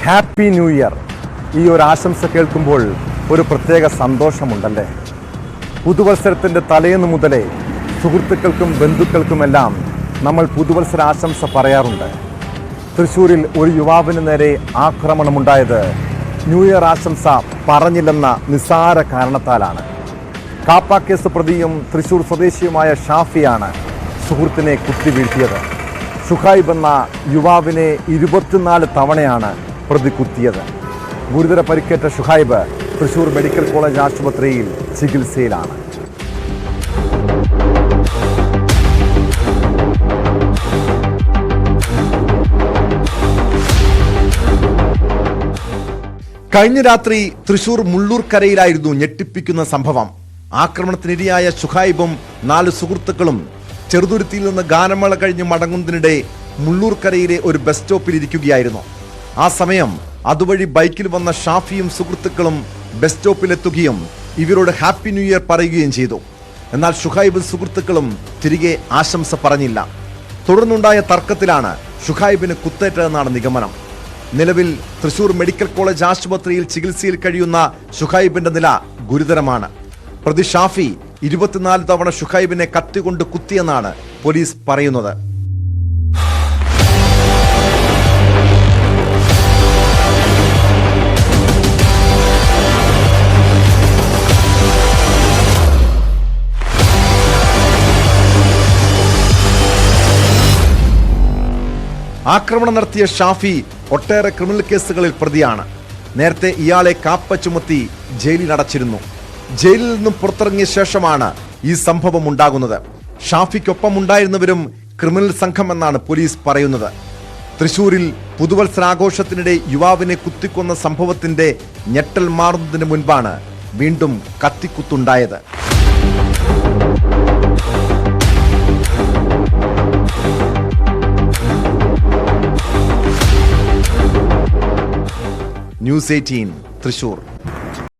Happy new year. ഈ ഒരു ആശംസ കേൾക്കുമ്പോൾ ഒരു പ്രത്യേക സന്തോഷമുണ്ടല്ലേ. പുതുവത്സരത്തിൻ്റെ തലേന്ന് മുതലേ സുഹൃത്തുക്കൾക്കും ബന്ധുക്കൾക്കുമെല്ലാം നമ്മൾ പുതുവത്സര ആശംസ പറയാറുണ്ട്. തൃശ്ശൂരിൽ ഒരു യുവാവിന് നേരെ ആക്രമണമുണ്ടായത് ന്യൂ ഇയർ ആശംസ പറഞ്ഞില്ലെന്ന നിസ്സാര കാരണത്താലാണ്. കാപ്പ കേസ് പ്രതിയും തൃശ്ശൂർ സ്വദേശിയുമായ ഷാഫിയാണ് സുഹൃത്തിനെ കുത്തിവീഴ്ത്തിയത്. ഷുഹൈബ് എന്ന യുവാവിനെ 24 തവണയാണ് പ്രതി കുത്തിയത്. ഗുരുതര പരിക്കേറ്റ ഷുഹൈബ് തൃശ്ശൂർ മെഡിക്കൽ കോളേജ് ആശുപത്രിയിൽ ചികിത്സയിലാണ്. കഴിഞ്ഞ രാത്രി തൃശൂർ മുള്ളൂർക്കരയിലായിരുന്നു ഞെട്ടിപ്പിക്കുന്ന സംഭവം. ആക്രമണത്തിനിരയായ ഷുഹൈബും 4 സുഹൃത്തുക്കളും ചെറുതുരുത്തിയിൽ നിന്ന് ഗാനമേള കഴിഞ്ഞ് മടങ്ങുന്നതിനിടെ മുള്ളൂർക്കരയിലെ ഒരു ബസ് സ്റ്റോപ്പിൽ ഇരിക്കുകയായിരുന്നു. ആ സമയം അതുവഴി ബൈക്കിൽ വന്ന ഷാഫിയും സുഹൃത്തുക്കളും ബസ് സ്റ്റോപ്പിലെത്തുകയും ഇവരോട് ഹാപ്പി ന്യൂ ഇയർ പറയുകയും ചെയ്തു. എന്നാൽ ഷുഹൈബും സുഹൃത്തുക്കളും തിരികെ ആശംസ പറഞ്ഞില്ല. തുടർന്നുണ്ടായ തർക്കത്തിലാണ് ഷുഹൈബിന് കുത്തേറ്റതെന്നാണ് നിഗമനം. നിലവിൽ തൃശൂർ മെഡിക്കൽ കോളേജ് ആശുപത്രിയിൽ ചികിത്സയിൽ കഴിയുന്ന ഷുഹൈബിന്റെ നില ഗുരുതരമാണ്. പ്രതി ഷാഫി 24 തവണ ഷുഹൈബിനെ കത്തികൊണ്ട് കുത്തിയെന്നാണ് പോലീസ് പറയുന്നത്. ആക്രമണം നടത്തിയ ഷാഫി ഒട്ടേറെ ക്രിമിനൽ കേസുകളിൽ പ്രതിയാണ്. നേരത്തെ ഇയാളെ കാപ്പ ചുമത്തി ജയിലിൽ അടച്ചിരുന്നു. ജയിലിൽ നിന്നും പുറത്തിറങ്ങിയ ശേഷമാണ് ഈ സംഭവം ഉണ്ടാകുന്നത്. ഷാഫിക്കൊപ്പം ഉണ്ടായിരുന്നവരും ക്രിമിനൽ സംഘമെന്നാണ് പോലീസ് പറയുന്നത്. തൃശൂരിൽ പുതുവത്സരാഘോഷത്തിനിടെ യുവാവിനെ കുത്തിക്കൊന്ന സംഭവത്തിന്റെ ഞെട്ടൽ മാറുന്നതിന് മുൻപാണ് വീണ്ടും കത്തിക്കുത്തുണ്ടായത്. ന്യൂസ് 18 തൃശൂർ.